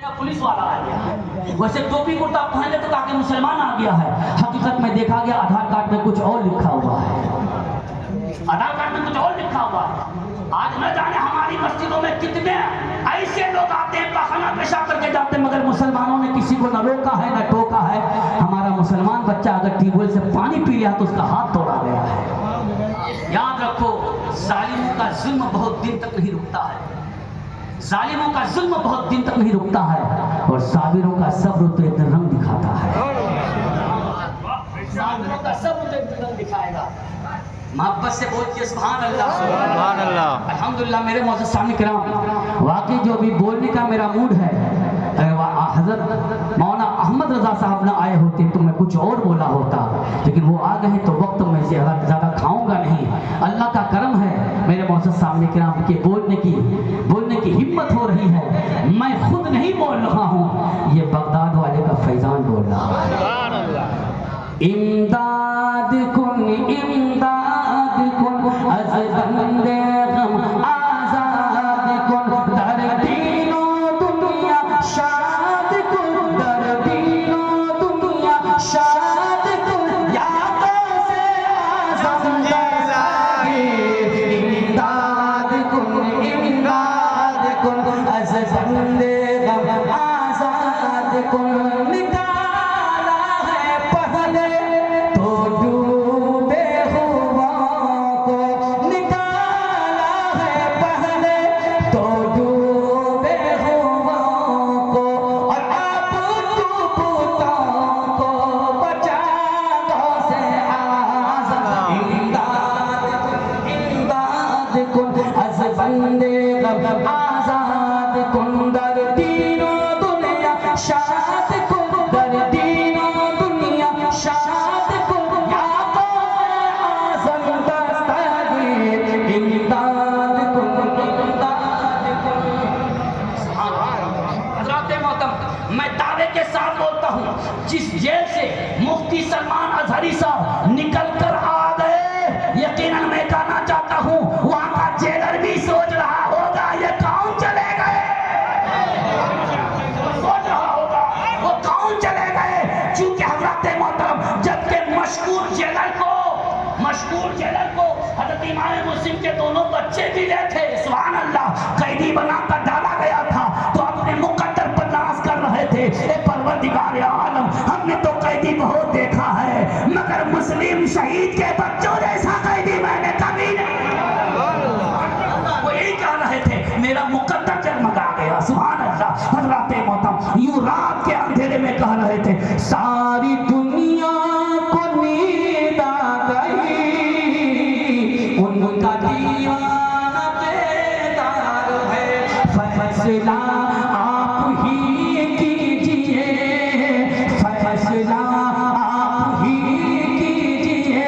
Police वाला आ गया, वैसे टोपी कुर्ता पहन लेते ताकि मुसलमान आ गया है। हकीकत में देखा गया आधार कार्ड में कुछ और लिखा हुआ है, आधार कार्ड में कुछ और लिखा हुआ है। आज न जाने हमारी मस्जिदों में कितने ऐसे लोग आते हैं पाखाना पेशा करके जाते हैं, मगर मुसलमानों ने किसी को न रोका है न टोका है। हमारा मुसलमान बच्चा अगर ट्यूबवेल से पानी पी लिया तो उसका हाथ तोड़ा गया है। याद रखो, जालिमों का जुल्म बहुत दिन तक नहीं रुकता है, जालिमों का जुल्म बहुत दिन तक नहीं रुकता है, और साबिरों का सब्र तो एक रंग दिखाता है। साबिरों का सब्र तो एक रंग दिखाएगा। मोहब्बत से बोलिए सुभान अल्लाह, सुभान अल्लाह, अल्हम्दुलिल्लाह। मेरे मौजूद सामने किराम, वाकई जो अभी बोलने का मेरा मूड है, हज़रत मौलाना अहमद रज़ा साहब न आए होते तो मैं कुछ और बोला होता, लेकिन वो आ गए तो वक्त में ज़्यादा खाऊंगा नहीं। अल्लाह का करम है मेरे मौजूद सामने किराम के बोलने की हिम्मत हो रही है। मैं खुद नहीं बोल रहा हूँ, ये बगदाद वाले का फैजान बोल रहा है। इमदाद कुन अज़ बंदे गम आज़ाद कुन, दर दीनो दुनिया शाद कुन, दर दीनो दुनिया शाद कुन, यादों से आज़म जागे। इमदाद कुन अज़ बंदे गम आज़ाद कुन, निकाला है पहले तो डूबे हुआ को, निकाला है पहले तो डूबे हुआ को, और अब डूबताओं को बचा से आज़म। इमदाद कुन अज़ बंदे गम आज़ाद कुन, दर दीनो दुनिया शाद कुन, दर दीनो दुनिया शाद कुन, यादों से आज़म दस्तगीर। इमदाद कुन हज़रात मोहतरम, मैं दावे के साथ बोलता हूँ, जिस जेल से मुफ्ती सलमान अज़हरी साहब निकल कर आ गए, यकीनन मैं कहना चाहता हूँ वहाँ का जेलर भी सोच रहा होगा ये कौन चले गए, सोच रहा होगा वो कौन चले गए। चूंकि हज़रत मोहतरम जबकि मशहूर जेलर को हज़रत इमाम मुस्लिम के दोनों बच्चे भी ले थे, सुभान अल्लाह, कैदी बनाकर डाला गया था तो अपने मुकद्दर पर नाज कर रहे थे, ए परवरदिगार आलम, हमने तो कैदी बहुत देखा है मगर मुस्लिम शहीद के बच्चों जैसा कैदी मैंने कभी नहीं। वो यही कह रहे थे, मेरा मुकद्दर जगमगा गया, सुभान अल्लाह। हज़रत मोहतरम यूं रात के अंधेरे में कह रहे थे, सारी दुनिया को नींद आ गई, उनका दीवाना बेदार है, फैसला आप ही कीजिए, फैसला आप ही कीजिए,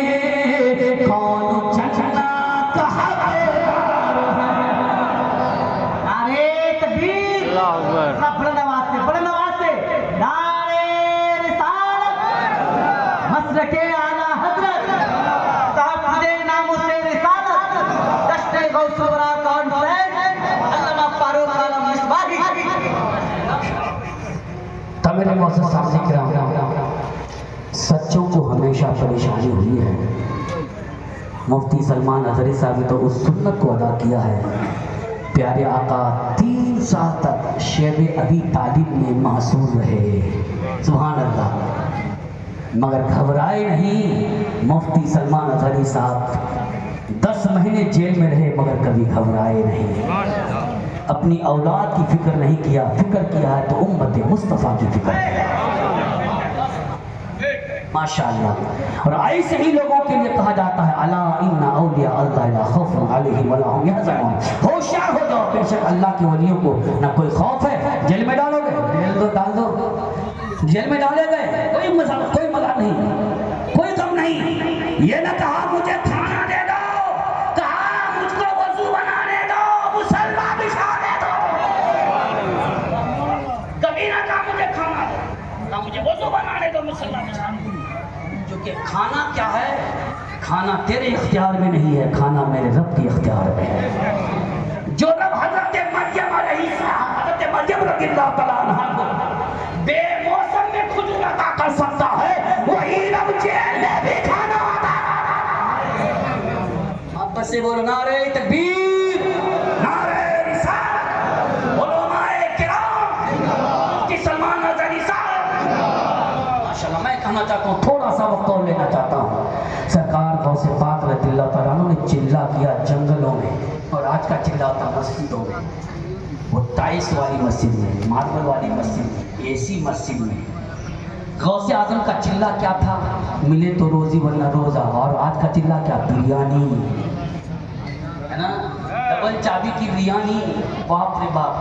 कौन चलना कहा के आला हजरत साहब नामों से रिसालत दश्ते गौसवरा कॉन्फ्रेंस अल्लामा फारूक आलम मिसबाही। तब मेरे मौजूद सामने किराम, सच्चों को हमेशा परेशानी हुई है। मुफ्ती सलमान अज़हरी साहब ने तो उस सुन्नत को अदा किया है। प्यारे आका 3 साल तक शेब अबी तालिब में मासूर रहे, सुभान अल्लाह, मगर घबराए नहीं। मुफ्ती सलमान अज़हरी साहब 10 महीने जेल में रहे मगर कभी घबराए नहीं। अपनी औलाद की फिक्र नहीं किया, फिक्र किया है तो उम्मत मुस्तफ़ा की फिक्र किया, माशाअल्लाह। और ऐसे ही लोगों के लिए कहा जाता है, अला इन्ना औलिया अल्लाह ला खौफुन अलैहिम वला हुम यहज़नून, होशियार हो जाओ, बेशक अल्लाह के वलियों को ना कोई खौफ है। जेल में डालोगे, डाल दो, जेल में डाले गए, कोई मजा नहीं, कोई गम नहीं। ये ना कहा मुझे खाना दे दो, कहा मुझको वजू बनाने दो, मुसल्ला बिछाने दो, कभी ना कहा मुझे खाना दो, कहा मुझे वजू बनाने दो, मुसल्ला बिछाने दो। जो कि खाना क्या है, खाना तेरे इख्तियार में नहीं है, खाना मेरे रब के इख्तियार में है। जो रब हज़रत मरियम रज़ियल्लाहु तआला अन्हा से बोलो नारे तकबीर, नारे रिसालत, उलमाए किराम की सलमान अज़हरी साहब। माशाअल्लाह, मैं कहना चाहता हूँ, थोड़ा सा वक्त और लेना चाहता हूँ। सरकार गौसे पाक रज़ियल्लाहु तआला अन्हु ने चिल्ला किया जंगलों में, और आज का चिल्ला होता मस्जिदों में, वो टाइल्स वाली मस्जिद में, मार्बल वाली मस्जिद में, एसी मस्जिद में। गौसे आजम का चिल्ला क्या था? मिले तो रोजी वरना रोजा। और आज का चिल्ला क्या? बिरयानी, है ना, डबल चाबी की बिरयानी। बाप रे बाप,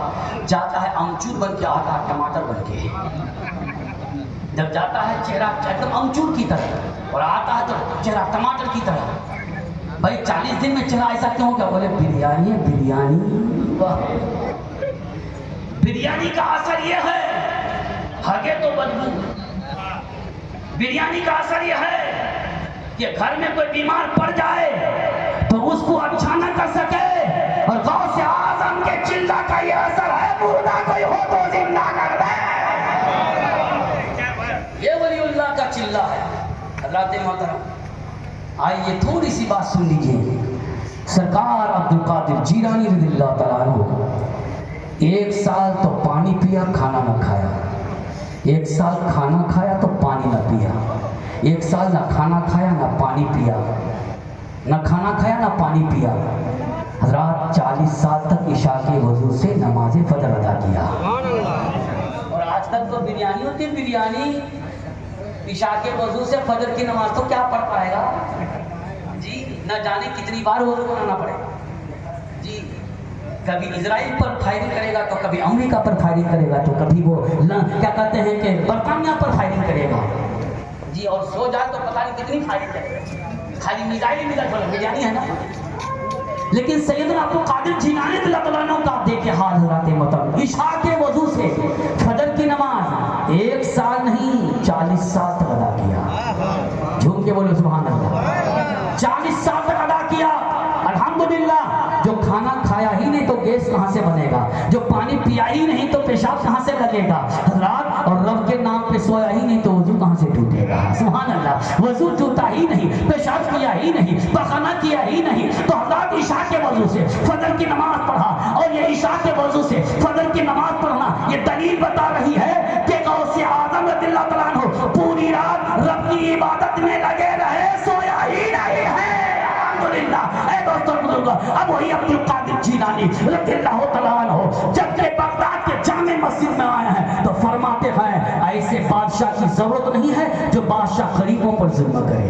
जाता है अमचूर बन के, आता है टमाटर बन के। जब जाता है चेहरा एकदम अमचूर की तरह, और आता है तो चेहरा टमाटर की तरह। भाई 40 दिन में चेहरा ऐसा क्यों हो गया? बोले बिरयानी है, बिरयानी। वाह, बिरयानी का असर ये है, हगे तो बदबू। बिरयानी का असर यह है कि घर में कोई बीमार पड़ जाए तो उसको अच्छा न कर सके, और गौसे आजम के चिल्ला का यह असर है, मुर्दा कोई हो तो जिंदा कर दे। ये वलीउल्लाह का चिल्ला है। हज़रात मोहतरम, आइए थोड़ी सी बात सुन लीजिए। सरकार अब्दुल कादिर जीलानी रज़ियल्लाहु तआला अन्हु 1 साल तो पानी पिया, खाना न खाया। 1 साल खाना खाया तो पानी न पिया। 1 साल ना खाना खाया ना पानी पिया, ना खाना खाया ना पानी पिया। हज़रात 40 साल तक इशा के वजू से नमाज फजर अदा किया। और आज तक तो बिरयानी होती है, बिरयानी। इशा के वजू से फजर की नमाज तो क्या पढ़ पाएगा जी? न जाने कितनी बार वजू बनाना पड़ेगा जी। कभी इजराइल पर फायरिंग करेगा तो कभी अमेरिका पर फायरिंग करेगा, तो कभी वो क्या कहते हैं कि बरतानिया पर फायरिंग करेगा जी। और सो जाए तो पता नहीं कितनी फायरिंग करेगा, खाली मिसाइल बिरयानी है ना। लेकिन सैयदना अब्दुल कादिर जीलानी रज़ियल्लाहु तआला अन्हु का देखे हाल हज़रात मोहतरम, इशा के वजू से फजर की नमाज 1 साल नहीं 40 साल तक अदा किया। झूम के बोलो सुभान अल्लाह। 40 साल तक अदा किया। अल्हम्दुलिल्लाह, जो खाना खाया ही नहीं तो गैस कहाँ से बनेगा? जो पानी पिया ही नहीं तो पेशाब कहाँ से लगेगा? हज़रात, और रब के नाम पे सोया ही नहीं तो वजू कहाँ से टूटेगा? सुभान अल्लाह। वजू टूटा ही नहीं, पेशाब किया ही नहीं, पखाना किया ही नहीं, तो हज़रात इशा के वजू से फजर की नमाज पढ़ा। और ये इशा के वजू से फजर की नमाज पढ़ना, ये दलील बता रही है कि गौसे आज़म रज़ियल्लाहु तआला अन्हु पूरी रात रब की इबादत में लगे रहे, सोया ही नहीं है। अल्हम्दुलिल्लाह। ए दोस्तों बुजुर्ग, अब वही अब्दुल कादिर जीलानी रज़ियल्लाहु तआला अन्हु जब के बगदाद के जामे मस्जिद में आए हैं तो फरमाते हैं, ऐसे बादशाह की जरूरत नहीं है जो बादशाह गरीबों पर जुल्म करे।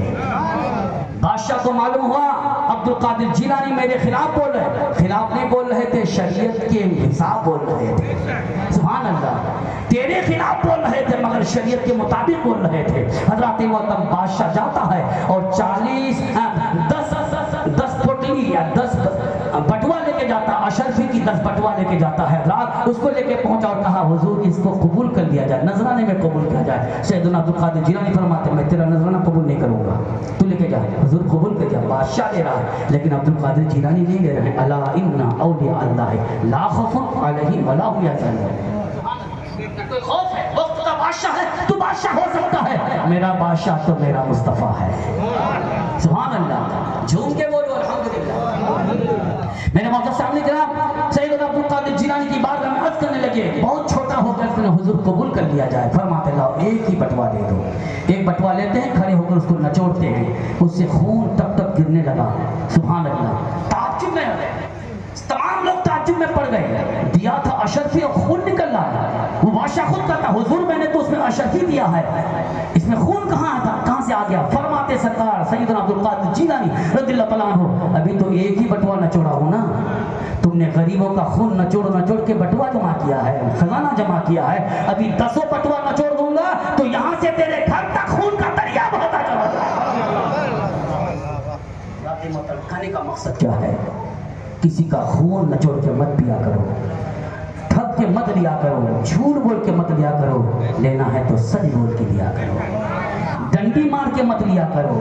बादशाह को मालूम हुआ अब्दुल कादिर जीलानी मेरे खिलाफ बोल रहे, खिलाफ नहीं बोल रहे थे, शरीयत के हिसाब बोल रहे थे। सुभान अल्लाह, तेरे खिलाफ बोल रहे थे मगर शरीयत के मुताबिक बोल रहे थे। हज़रत मोहतरम बादशाह जाता है और 10 पोटली या 10 बटुआ लेके जाता, अशरफी की 10 बटुआ लेके जाता है। रात उसको लेके पहुंचा और कहा, हुजूर इसको कबूल कर लिया जाए, नजराने में कबूल किया जाए। सैयदना अब्दुल कादिर जीलानी फरमाते, मैं तेरा नजराना कबूल नहीं करूंगा, तू लेके जा। हुजूर कबूल कर दिया, बादशाह ले रहा है, लेकिन अब्दुल कादिर जीलानी नहीं ले रहे हैं। अला इन्ना औलिया अल्लाह ला खौफुन अलैहिम वला हुम यहज़नून। कोई खौफ है? वक्त का बादशाह है, तू बादशाह हो सकता है, मेरा बादशाह तो मेरा मुस्तफा है। सुभान अल्लाह। झूम के बोलो अल्हम्दुलिल्लाह। मेरे मोहतरम सामने जनाब सैयदना अब्दुल कादिर जीलानी की बारगाह में अर्ज करने लगे, बहुत छोटा होकर उसने हुजूर कबूल कर लिया जाए। फरमाते लाओ एक ही बटवा दे दो। एक बटवा लेते हैं, खड़े होकर उसको नचोड़ते हैं, उससे खून टप टप गिरने लगा। सुभान अल्लाह। ताज्जुब में हो गए, तमाम लोग ताज्जुब में पड़ गए। दिया था अशरफी और खून निकल रहा है। वो बादशाह खुद कहता, हुजूर मैंने तो उसमें अशरफी दिया है, इसमें खून कहाँ था, कहाँ से आ गया? फरमाते सरकार सैयदना अब्दुल कादिर जीलानी रज़ियल्लाहु तआला अन्हु, अभी तो एक ही बटवा नचोड़ा हो ना, तुमने गरीबों का खून नचोड़ नचोड़ के बटवा जमा किया है, खजाना जमा किया है। अभी 10 बटवा नचोड़ दूंगा तो यहाँ से तेरे घर तक खून का दरिया बहता चला जाएगा। कहने का मकसद क्या है? किसी का खून नचोड़ के मत पिया करो, ठग के मत लिया करो, झूठ बोल के मत लिया करो, लेना है तो सच बोल के लिया करो, डंडी मार के मत लिया करो।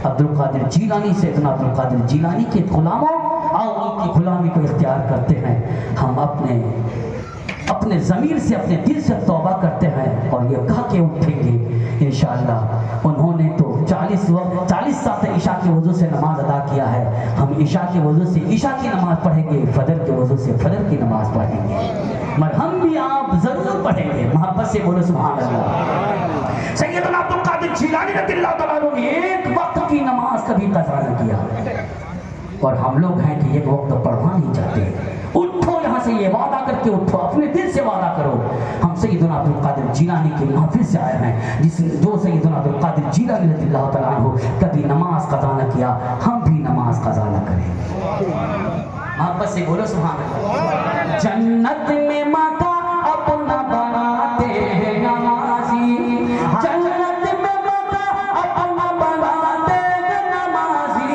अब्दुल कादिर जीलानी से इतना अब्दुल कादिर जीलानी के गुलामों और उनकी गुलामी को इख्तियार करते हैं। हम अपने अपने ज़मीर से अपने दिल से तौबा करते हैं और ये कह के उठेंगे इंशाअल्लाह। उन्होंने तो 40 साल से ईशा के वजू से नमाज अदा किया है, हम ईशा के वजू से ईशा की नमाज पढ़ेंगे, फजर के वजू से फजर की नमाज पढ़ेंगे, मगर हम भी आप ज़रूर पढ़ेंगे। मोहब्बत से बोलो सुभान अल्लाह। सैयदना अब्दुल कादिर जिलानी रज़ियल्लाहु तआला अन्हु ने एक वक्त की नमाज कभी कज़ा नहीं किया, और हम लोग हैं कि एक वक्त पढ़वा नहीं चाहते। उठो यहाँ से, ये वादा करके उठो, अपने दिल से वादा करो। हम सैयदना अब्दुल कादिर जिलानी की महफिल से आए हैं, जो सैयदना अब्दुल कादिर जिलानी रज़ियल्लाहु तआला अन्हु कभी नमाज कज़ा न किया, हम भी नमाज कज़ा न करें। मोहब्बत से बोलो सुभान अल्लाह। जन्नत में मका अपना बनाते हैं नमाजी, जन्नत में मका अपना बनाते हैं नमाजी,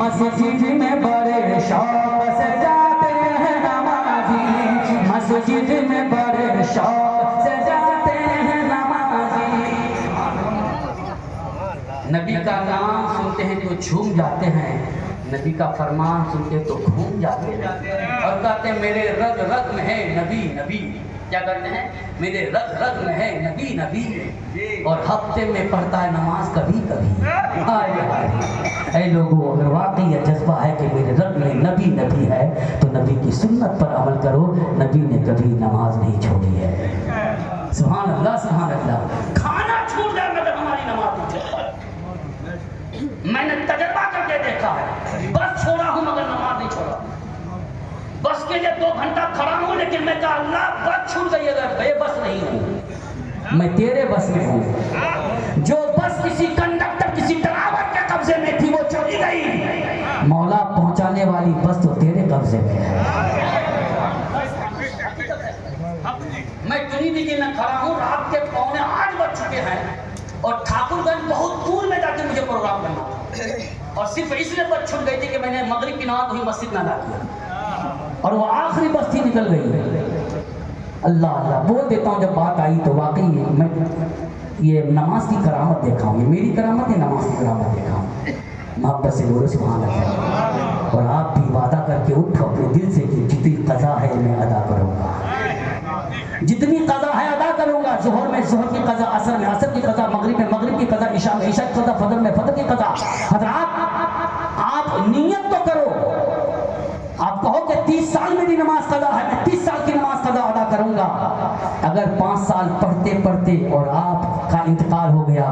मस्जिद में बड़े शौक से जाते हैं नमाजी, मस्जिद में बड़े शौक से जाते हैं नमाजी। नबी का नाम सुनते हैं तो झूम जाते हैं, नबी का फरमान सुनते तो घूम जाते हैं, और कहते हैं मेरे रग रग में है नबी नबी। क्या करते हैं? मेरे रग रग में है नबी नबी, और हफ्ते में पढ़ता है नमाज कभी कभी। हाय हाय ऐ लोगों, अगर वाकई यह जज्बा है कि मेरे रग में नबी नबी है तो नबी की सुन्नत पर अमल करो। नबी ने कभी नमाज नहीं छोड़ी है। सुभान अल्लाह सुभान अल्लाह। खाना छूट जाए मगर हमारी नमाज नहीं छोड़ता। मैंने तजर्बा करके देखा है, बस छोड़ा हूँ मगर नमाज नहीं छोड़ा। बस के लिए 2 घंटा खड़ा हूँ, लेकिन मैं कहा अल्लाह बस छूट गई, अगर बेबस नहीं हूँ, मैं तेरे बस में हूँ। जो बस किसी कंडक्टर किसी ड्राइवर के कब्जे में थी वो चली गई, मौला पहुंचाने वाली बस तो तेरे कब्जे में है। मैं ट्रिनिटी में खड़ा हूँ, रात के 7:45 बज चुके हैं, और ठाकुरगंज बहुत दूर में जाके मुझे प्रोग्राम करना था, और सिर्फ इसलिए बस छूट गई थी कि मैंने मगरिब की नमाज वही मस्जिद में अदा किया, और वो आखिरी बस्ती निकल गई। अल्लाह अल्लाह बोल देता हूँ। जब बात आई तो वाकई मैं ये नमाज की करामत देखा हूँ, ये मेरी करामत है, नमाज की करामत देखा हूँ। मोहब्बत से बोलो सुभान अल्लाह। और आप भी वादा करके उठो अपने दिल से कि जितनी कज़ा है मैं अदा करूँगा, जितनी कज़ा है अदा करूँगा। ज़ोहर में ज़ोहर की कज़ा, असर में असर की कज़ा, मगरिब में मगरिब की कज़ा, इशा में इशा की कज़ा, फजर में फजर की कज़ा। हज़रात आप नियत तो करो, आप कहो कि 30 साल मेरी नमाज कज़ा है, मैं 30 साल की नमाज कज़ा अदा करूँगा। अगर 5 साल पढ़ते पढ़ते और आपका इंतकाल हो गया,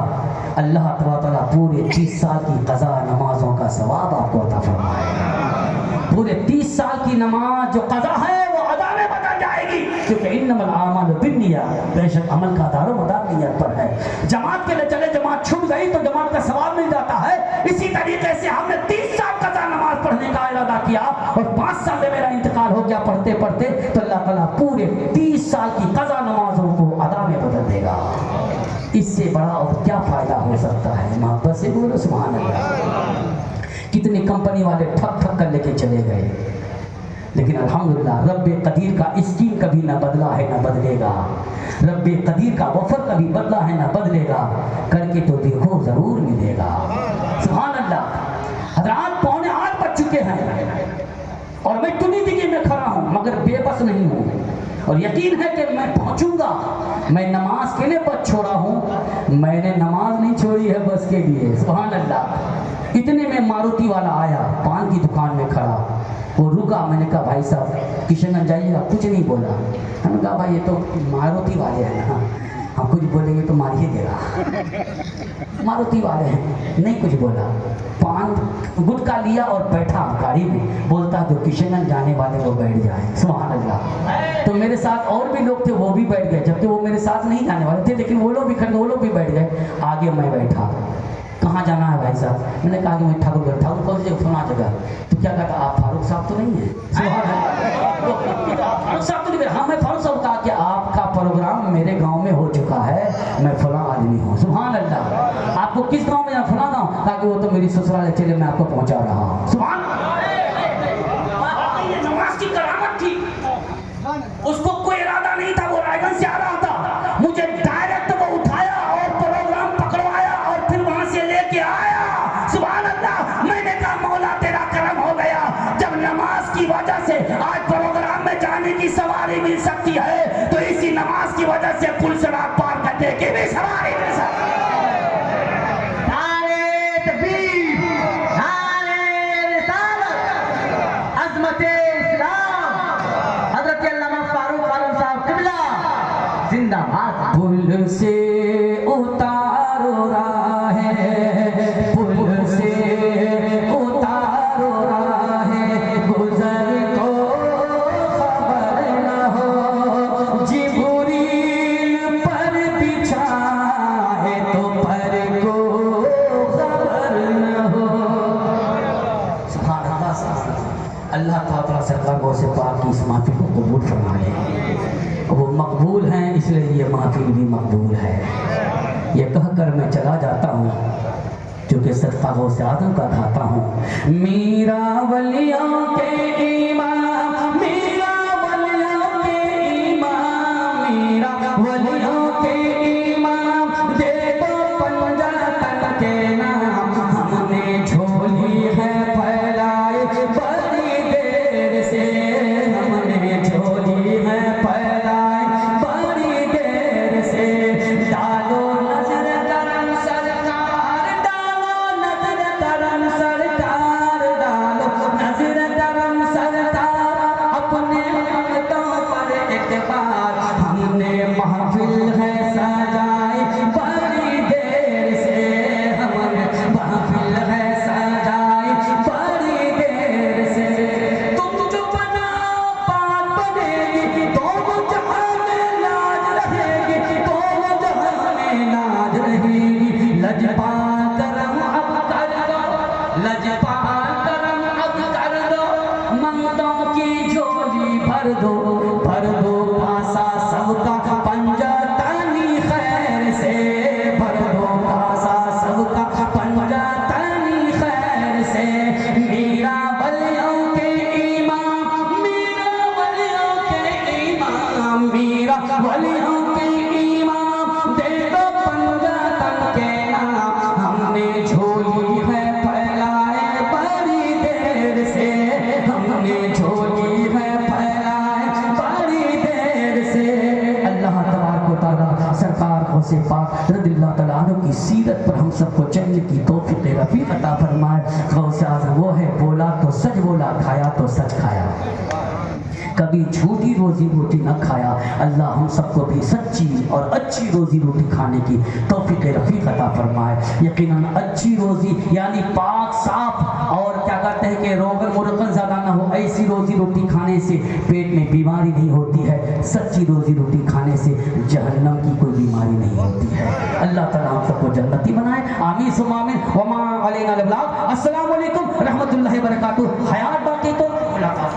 अल्लाह ताला पूरे 30 साल की कज़ा नमाजों का सवाब आपको अता फरमाए। पूरे 30 साल की नमाज जो कज़ा है वो अदा में बदल जाएगी, क्योंकि इन्नमल आमालु बिन्नियात, बेशक अमल का दारोमदार नियत पर है। जमात के लिए चले, जमात छूट गई तो जमात का सवाब मिल जाता है। इसी तरीके से हमने 30 साल कज़ा नमाज पढ़ने का इरादा किया, और 5 साल में मेरा इंतकाल हो गया पढ़ते पढ़ते, तो अल्लाह ताला पूरे 30 साल की कज़ा नमाजों को अदा में बदल देगा। इससे बड़ा और क्या फायदा हो सकता है? मोहब्बत से बोलो सुभान अल्लाह। कितने कंपनी वाले ठप ठप कर लेके चले गए, लेकिन अल्हम्दुलिल्लाह रब्बे कदीर का स्कीम कभी ना बदला है ना बदलेगा, रब्बे कदीर का वफर कभी बदला है ना बदलेगा, करके तो देखो जरूर मिलेगा। सुभान अल्लाह। रात 7:45 बज चुके हैं और मैं ट्रिनिटी में खड़ा हूँ, मगर बेबस नहीं हूँ, और यकीन है कि मैं पहुँचूंगा। मैं नमाज के लिए बस छोड़ा हूँ, मैंने नमाज नहीं छोड़ी है बस के लिए। सुभान अल्लाह। इतने में मारुति वाला आया, पान की दुकान में खड़ा, वो रुका। मैंने कहा भाई साहब किशनगंज जाइएगा? कुछ नहीं बोला। हमने कहा भाई ये तो मारुति वाले हैं ना, हम कुछ बोलेंगे तो मार ही देगा। मारुति वाले हैं, नहीं कुछ बोला। पान गुटखा लिया और बैठा गाड़ी में, बोलता जो किशनगंज जाने वाले वो बैठ जाए। सुभान अल्लाह। तो मेरे साथ और भी लोग थे, वो भी बैठ गए, जबकि वो मेरे साथ नहीं जाने वाले थे, लेकिन वो लोग भी खड़े, वो लोग भी बैठ गए। आगे मैं बैठा। कहाँ जाना है भाई साहब? मैंने कहा कि मैं ठाकुर कौन सी फला जगह। तो क्या कहता, आप फारूक साहब तो नहीं है? फारूक साहब तो नहीं। हाँ मैं फारूक साहब। कहा कि आपका प्रोग्राम मेरे गांव में हो चुका है, मैं फला आदमी हूँ। सुभान अल्लाह। आपको किस गांव में जाना? फला गाँव। कहा कि वो तो मेरी ससुराल है, चलिए मैं आपको पहुँचा रहा हूँ। सुभान अल्लाह। ये नमाज की करामत थी। उसको कोई इरादा नहीं था, वो रायगंज से आ रहा था, मुझे डायरेक्ट वो उठाया और प्रोग्राम पकड़वाया और फिर वहां से लेके आया। सुभान अल्लाह। मैंने कहा मौला तेरा करम हो गया, जब नमाज की वजह से आज प्रोग्राम में जाने की सवारी मिल सकती है, मक्सद से पुल सड़क पार करने की भी सवारी नहीं सकती। नारे तकबीर, नारे रिसालत, अज़मत-ए इस्लाम, हज़रत अल्लामा फारूक आलम साहब क़िबला जिंदाबाद। पुल से उतारो राहें, पुल से उतारो राहें, गुजर को खबर न हो, जिब्रील पर बिछाए तो पर को खबर न हो। सुभान अल्लाह, सुभान अल्लाह। अल्लाह ताला सरकार गौ से पाक की इस महफिल को कबूल फरमाए। वो मकबूल हैं, इसलिए ये महफिल भी मकबूल है। ये कहकर मैं चला जाता हूँ, क्योंकि सदका गौसे आज़म का खाता हूँ। मीरा वलियों के इमाम, मीरा वलियों के इमाम, मीरा वलियों के इमाम, दे दो पंजातन के नाम। हमने झोली है फैलाई बड़ी देर से, हमने झोली है फैलाई बड़ी देर से। डालो नजर करम सरकार, डालो नजर करम सरकार, डालो नजर करम सरकार, अपने हाथों पर एक बार। हमने महफिल है सजाई बड़ी देर से, हमने महफिल है सजाई बड़ी देर से। तुम जो बना पाक बनेगी, दोनों जहां में लाज रहेगी, दोनों जहां में लाज रहेगी। लजपाल करम अब कर दो, लजपाल करम अब कर दो, मंगतों की झोली भर दो, भर दो पासा सबका पंजातनी खैर से, भर दो पासा सबका पंजातनी खैर से। मीरा वलियों के इमाम, मीरा वलियों के इमाम, मीरा वलियों के इमाम, दे दो पंजातन के नाम। हमने झोली है फैलाए बड़ी देर से, हमने झोली है फैलाए बड़ी देर से। अल्लाह तबारक व तआला सरकार गौसे पाक रज़ियल्लाहु तआला अन्हु की सीरत पर हम सबको चलने की तौफीक रफ़ीक अता फरमाए। गौसे आज़म वो है, बोला तो सच बोला, खाया तो सच खाया, कभी झूठी रोजी रोटी न खाया। अल्लाह हम सबको भी सच्ची और अच्छी रोजी रोटी खाने की तौफीक रफ़ीक अता फरमाए। यकीनन अच्छी रोजी यानी पाक साफ, और क्या कहते हैं कि रोगन मुरगन ज़्यादा ना हो, ऐसी रोजी रोटी खाने से पेट में बीमारी नहीं होती है। सच्ची रोजी रोटी खाने से जहन्नम की कोई बीमारी नहीं होती है। अल्लाह ताला हम सबको जन्नती बनाए, आमीन सुम्मा आमीन। वमा अलैना इल्लल बलाग। अस्सलामु अलैकुम रहमतुल्लाहि व बरकातुहू। हयात बाकी तो मुलाकात।